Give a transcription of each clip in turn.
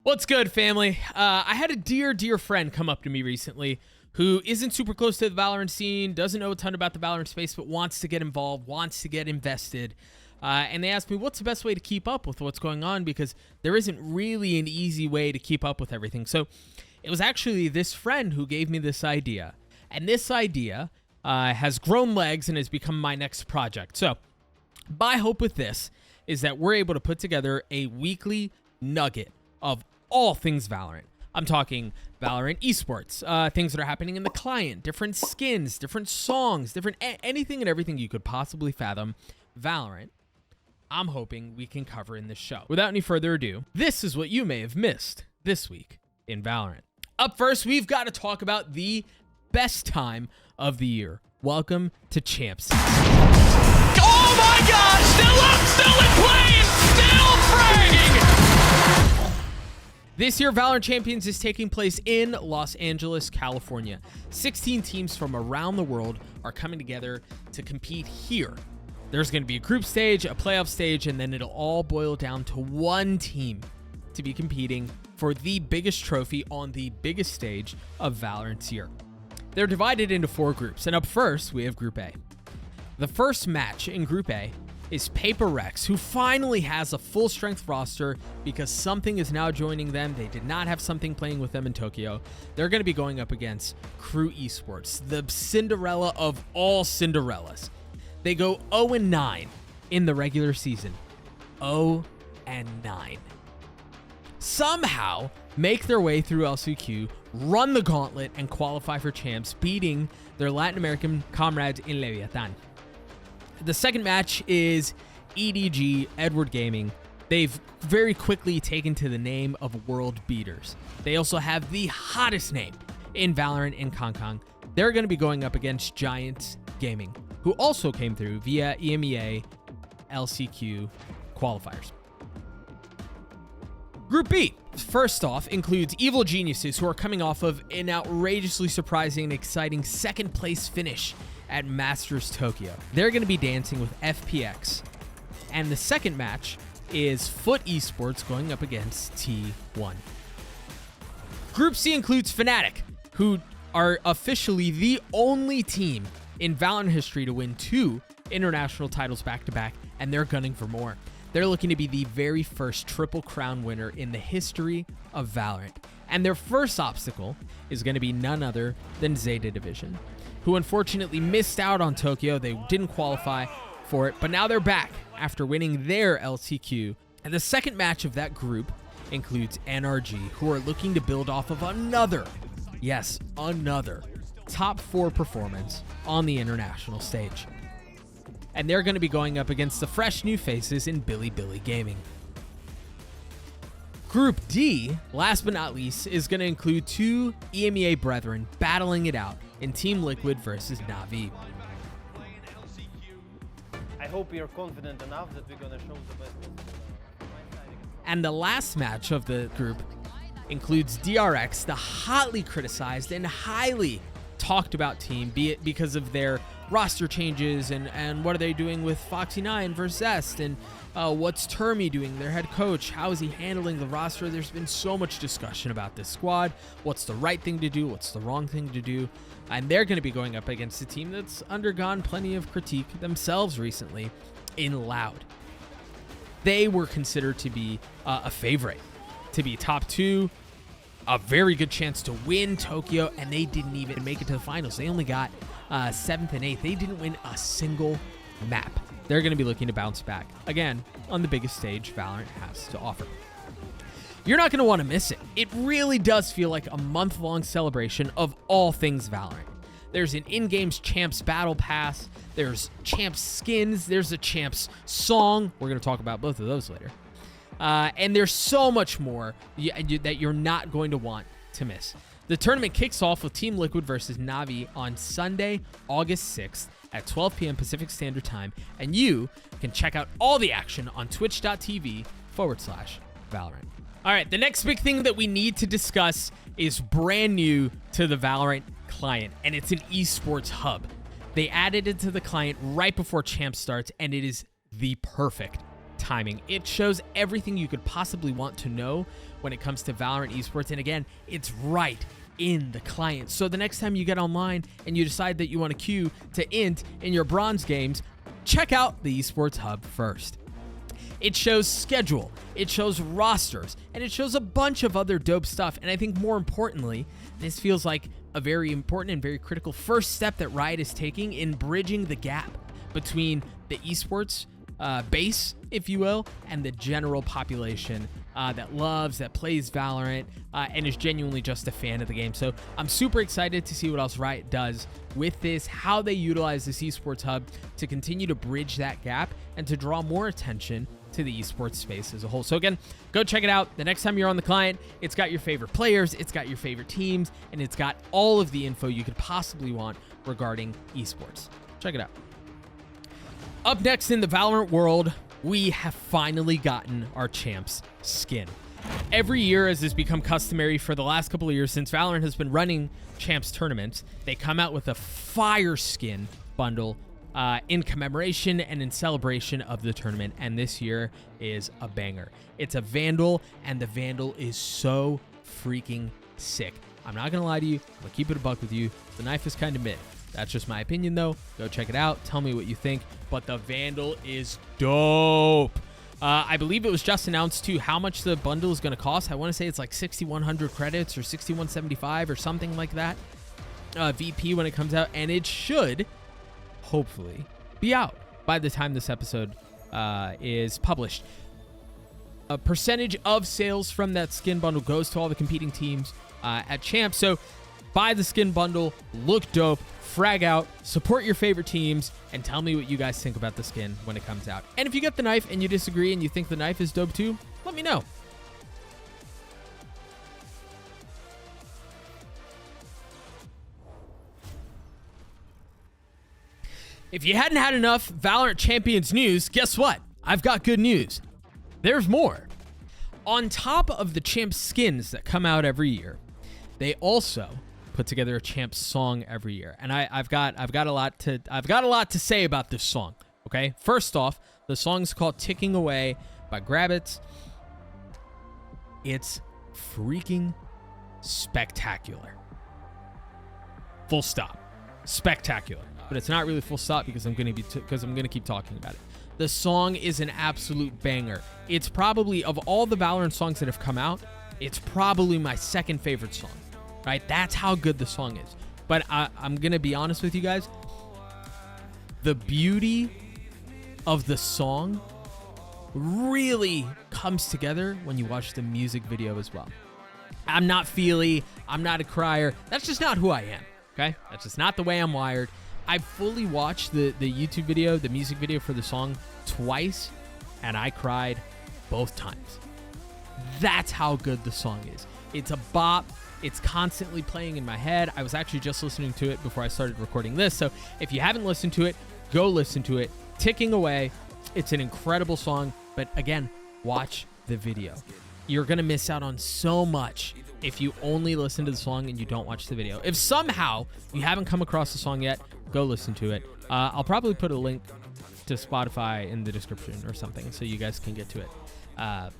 What's good, family? I had a dear friend come up to me recently who isn't super close to the Valorant scene, doesn't know a ton about the Valorant space, but wants to get involved, wants to get invested. And they asked me, what's the best way to keep up with what's going on? Because there isn't really an easy way to keep up with everything. So it was actually this friend who gave me this idea. And this idea has grown legs and has become my next project. So my hope with this is that we're able to put together a weekly nugget of all things Valorant. I'm talking Valorant Esports, things that are happening in the client, different skins, different songs, different anything and everything you could possibly fathom Valorant. I'm hoping we can cover in this show. Without any further ado, this is what you may have missed this week in Valorant. Up first, we've got to talk about the best time of the year. Welcome to Champs. Oh my God! Still up, still in play, still fragging! This year, Valorant Champions is taking place in Los Angeles, California. 16 teams from around the world are coming together to compete here. There's going to be a group stage, a playoff stage, and then it'll all boil down to one team to be competing for the biggest trophy on the biggest stage of Valorant's year. They're divided into 4 groups, and up first, we have Group A. The first match in Group A is Paper Rex, who finally has a full-strength roster because something is now joining them. They did not have something playing with them in Tokyo. They're going to be going up against Crew Esports, the Cinderella of all Cinderellas. They go 0-9 in the regular season. 0-9. Somehow make their way through LCQ, run the gauntlet, and qualify for champs, beating their Latin American comrades in Leviathan. The second match is EDG, Edward Gaming. They've very quickly taken to the name of world beaters. They also have the hottest name in Valorant in Kong. They're going to be going up against Giants Gaming, who also came through via EMEA LCQ qualifiers. Group B, first off, includes Evil Geniuses, who are coming off of an outrageously surprising and exciting second place finish at Masters Tokyo. They're going to be dancing with FPX. And the second match is Foot Esports going up against T1. Group C includes Fnatic, who are officially the only team in Valorant history to win 2 international titles back-to-back, and they're gunning for more. They're looking to be the very first Triple Crown winner in the history of Valorant. And their first obstacle is going to be none other than Zeta Division, who unfortunately missed out on Tokyo. They didn't qualify for it, but now they're back after winning their LCQ. And the second match of that group includes NRG, who are looking to build off of another top 4 performance on the international stage. And they're going to be going up against the fresh new faces in Billy Gaming. Group D, last but not least, is going to include 2 EMEA brethren battling it out in Team Liquid versus Na'Vi. I hope you're confident enough that we're going to show the best. And the last match of the group includes DRX, the hotly criticized and highly talked about team, be it because of their roster changes and what are they doing with Foxy9 versus Zest, and what's Termy doing, their head coach, how is he handling the roster. There's been so much discussion about this squad, what's the right thing to do, what's the wrong thing to do, and they're going to be going up against a team that's undergone plenty of critique themselves recently in Loud. They were considered to be a favorite, to be top 2, a very good chance to win Tokyo, and they didn't even make it to the finals. They only got 7th and 8th. They didn't win a single map. They're going to be looking to bounce back, again, on the biggest stage Valorant has to offer. You're not going to want to miss it. It really does feel like a month-long celebration of all things Valorant. There's an in-games Champs Battle Pass. There's Champs skins. There's a Champs song. We're going to talk about both of those later. And there's so much more that you're not going to want to miss. The tournament kicks off with Team Liquid versus Na'Vi on Sunday, August 6th at 12 p.m. Pacific Standard Time, and you can check out all the action on twitch.tv/Valorant. All right, the next big thing that we need to discuss is brand new to the Valorant client, and it's an esports hub. They added it to the client right before Champ starts, and it is the perfect timing. It shows everything you could possibly want to know when it comes to Valorant esports. And again, it's right in the client. So the next time you get online and you decide that you want to queue to int in your bronze games, check out the Esports Hub first. It shows schedule, it shows rosters, and it shows a bunch of other dope stuff. And I think more importantly, this feels like a very important and very critical first step that Riot is taking in bridging the gap between the esports base, if you will, and the general population that plays Valorant, and is genuinely just a fan of the game. So I'm super excited to see what else Riot does with this, how they utilize this esports hub to continue to bridge that gap and to draw more attention to the esports space as a whole. So again, go check it out. The next time you're on the client, it's got your favorite players, it's got your favorite teams, and it's got all of the info you could possibly want regarding esports. Check it out. Up next in the Valorant world, we have finally gotten our champs skin. Every year, as has become customary for the last couple of years since Valorant has been running champs tournaments, they come out with a fire skin bundle in commemoration and in celebration of the tournament, and this year is a banger. It's a Vandal, and the Vandal is so freaking sick. I'm not gonna lie to you, I'm gonna keep it a buck with you. The knife is kind of mid. That's just my opinion though. Go check it out, tell me what you think, but the Vandal is dope. I believe it was just announced too how much the bundle is gonna cost. I wanna say it's like 6,100 credits or 6,175 or something like that. VP when it comes out, and it should hopefully be out by the time this episode is published. A percentage of sales from that skin bundle goes to all the competing teams at Champs. So buy the skin bundle, look dope, frag out, support your favorite teams, and tell me what you guys think about the skin when it comes out. And if you get the knife and you disagree and you think the knife is dope too, let me know. If you hadn't had enough Valorant Champions news, guess what? I've got good news. There's more. On top of the champ skins that come out every year, they also put together a champ song every year. And I've got a lot to say about this song. Okay? First off, the song's called Ticking Away by Grabbits. It's freaking spectacular. Full stop. Spectacular. But it's not really full stop because I'm gonna keep talking about it. The song is an absolute banger. It's probably, of all the Valorant songs that have come out, it's probably my second favorite song. Right? That's how good the song is. But I'm gonna be honest with you guys. The beauty of the song really comes together when you watch the music video as well. I'm not feely. I'm not a crier. That's just not who I am. Okay? That's just not the way I'm wired. I fully watched the YouTube video, the music video for the song twice, and I cried both times. That's how good the song is. It's a bop. It's constantly playing in my head. I was actually just listening to it before I started recording this. So if you haven't listened to it, go listen to it. Ticking Away. It's an incredible song. But again, watch the video. You're going to miss out on so much if you only listen to the song and you don't watch the video. If somehow you haven't come across the song yet, go listen to it. I'll probably put a link to Spotify in the description or something so you guys can get to it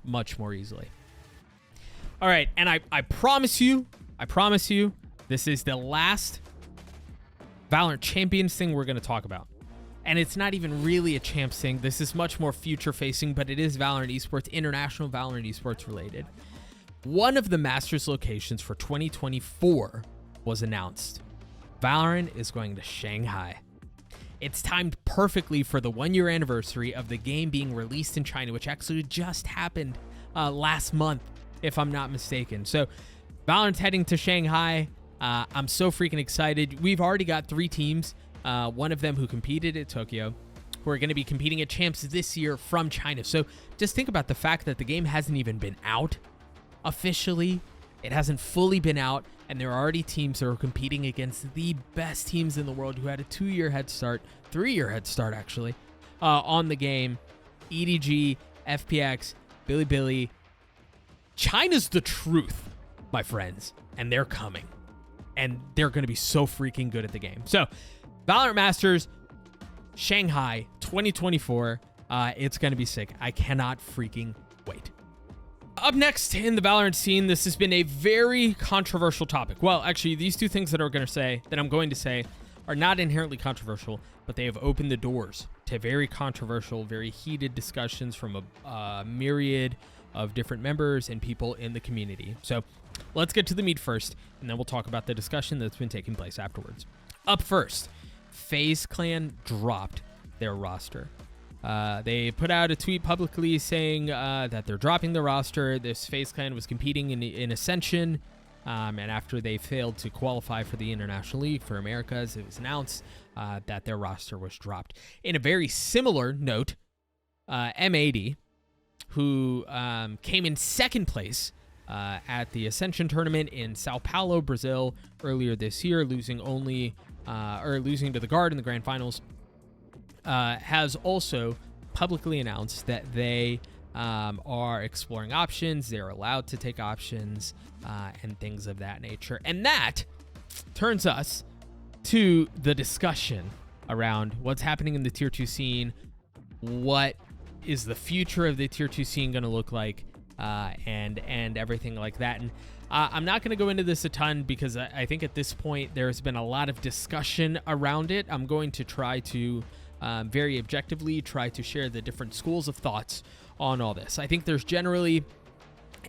much more easily. All right, and I promise you, this is the last Valorant Champions thing we're going to talk about. And it's not even really a champs thing. This is much more future-facing, but it is Valorant Esports, international Valorant Esports related. One of the Masters locations for 2024 was announced. Valorant is going to Shanghai. It's timed perfectly for the 1-year anniversary of the game being released in China, which actually just happened last month, if I'm not mistaken. So Valorant's heading to Shanghai. I'm so freaking excited. We've already got 3 teams, one of them who competed at Tokyo, who are going to be competing at champs this year from China. So just think about the fact that the game hasn't even been out officially. It hasn't fully been out, and there are already teams that are competing against the best teams in the world who had a 2-year head start, 3-year head start actually, on the game. EDG, FPX, Bilibili. China's the truth, my friends, and they're coming. And they're going to be so freaking good at the game. So, Valorant Masters, Shanghai 2024. It's going to be sick. I cannot freaking wait. Up next in the Valorant scene, this has been a very controversial topic. Well, actually, these two things that I'm going to say are not inherently controversial, but they have opened the doors to very controversial, very heated discussions from a myriad of different members and people in the community. So let's get to the meat first, and then we'll talk about the discussion that's been taking place afterwards. Up first, FaZe Clan dropped their roster. They put out a tweet publicly saying that they're dropping the roster. This FaZe Clan was competing in Ascension, and after they failed to qualify for the International League for Americas, it was announced that their roster was dropped. In a very similar note, M80, who came in second place at the Ascension tournament in Sao Paulo, Brazil, earlier this year, losing to the Guard in the grand finals, has also publicly announced that they are exploring options. They're allowed to take options and things of that nature. And that turns us to the discussion around what's happening in the Tier 2 scene. What is the future of the Tier 2 scene going to look like, and everything like that. And I'm not going to go into this a ton because I think at this point there's been a lot of discussion around it. I'm going to try to very objectively try to share the different schools of thoughts on all this. I think there's generally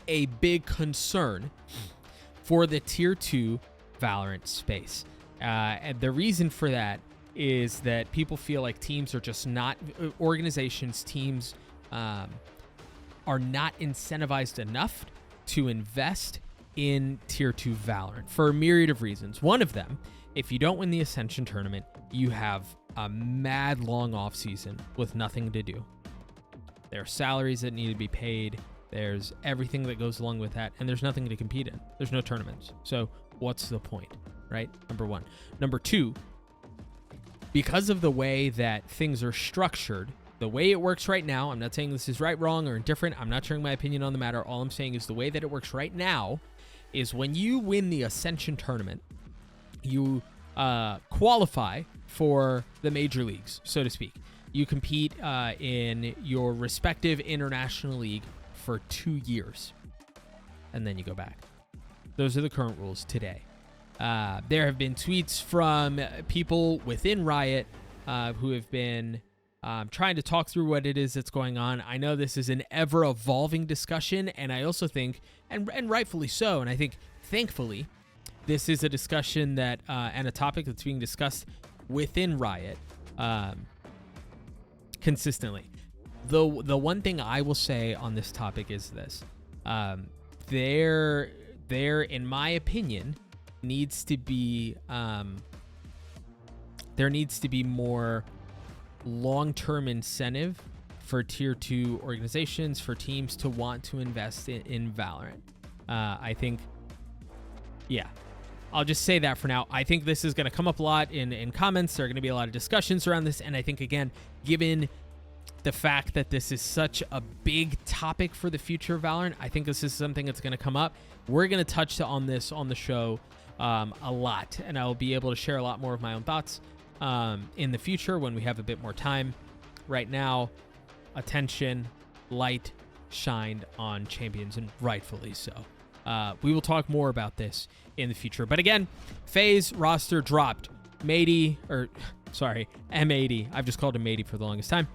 a big concern for the Tier 2 Valorant space. And the reason for that is that people feel like teams are just not, teams are not incentivized enough to invest in Tier 2 Valorant for a myriad of reasons. One of them, if you don't win the Ascension tournament, you have a mad long off season with nothing to do. There are salaries that need to be paid. There's everything that goes along with that, and there's nothing to compete in. There's no tournaments. So what's the point, right? Number one. Number two, because of the way that things are structured, the way it works right now, I'm not saying this is right, wrong, or indifferent. I'm not sharing my opinion on the matter. All I'm saying is the way that it works right now is when you win the Ascension tournament, you qualify for the major leagues, so to speak. You compete in your respective international league for 2 years, and then you go back. Those are the current rules today. There have been tweets from people within Riot who have been trying to talk through what it is that's going on. I know this is an ever-evolving discussion, and I also think, and rightfully so, and I think, thankfully, this is a discussion that and a topic that's being discussed within Riot consistently. The one thing I will say on this topic is this: there, in my opinion, needs to be there needs to be more long-term incentive for Tier 2 organizations, for teams to want to invest in Valorant. I think, yeah. I'll just say that for now. I think this is going to come up a lot in comments. There are going to be a lot of discussions around this. And I think, again, given the fact that this is such a big topic for the future of Valorant, I think this is something that's going to come up. We're going to touch on this on the show a lot. And I'll be able to share a lot more of my own thoughts in the future when we have a bit more time. Right now, attention, light shined on Champions, and rightfully so. We will talk more about this in the future. But again, FaZe roster dropped. M80. I've just called him 80 for the longest time.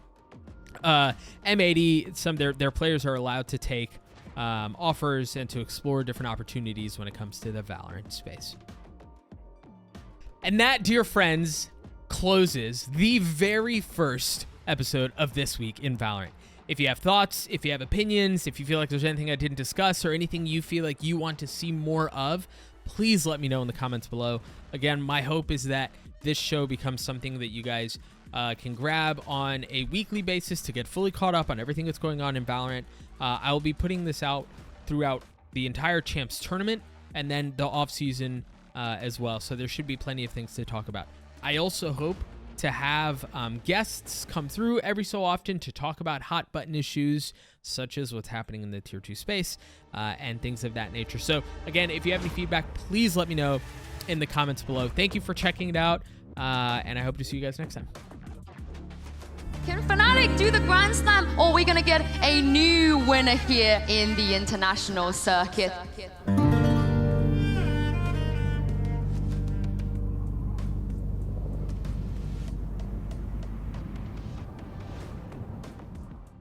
M80, some their players are allowed to take offers and to explore different opportunities when it comes to the Valorant space. And that, dear friends, closes the very first episode of this week in Valorant. If you have thoughts, if you have opinions, if you feel like there's anything I didn't discuss or anything you feel like you want to see more of, please let me know in the comments below. Again, my hope is that this show becomes something that you guys can grab on a weekly basis to get fully caught up on everything that's going on in Valorant. I will be putting this out throughout the entire Champs tournament and then the off-season as well, so there should be plenty of things to talk about. I also hope to have guests come through every so often to talk about hot button issues such as what's happening in the Tier 2 space and things of that nature. So again, if you have any feedback, please let me know in the comments below. Thank you for checking it out, and I hope to see you guys next time. Fnatic do the Grand Slam, or are we going to get a new winner here in the international circuit?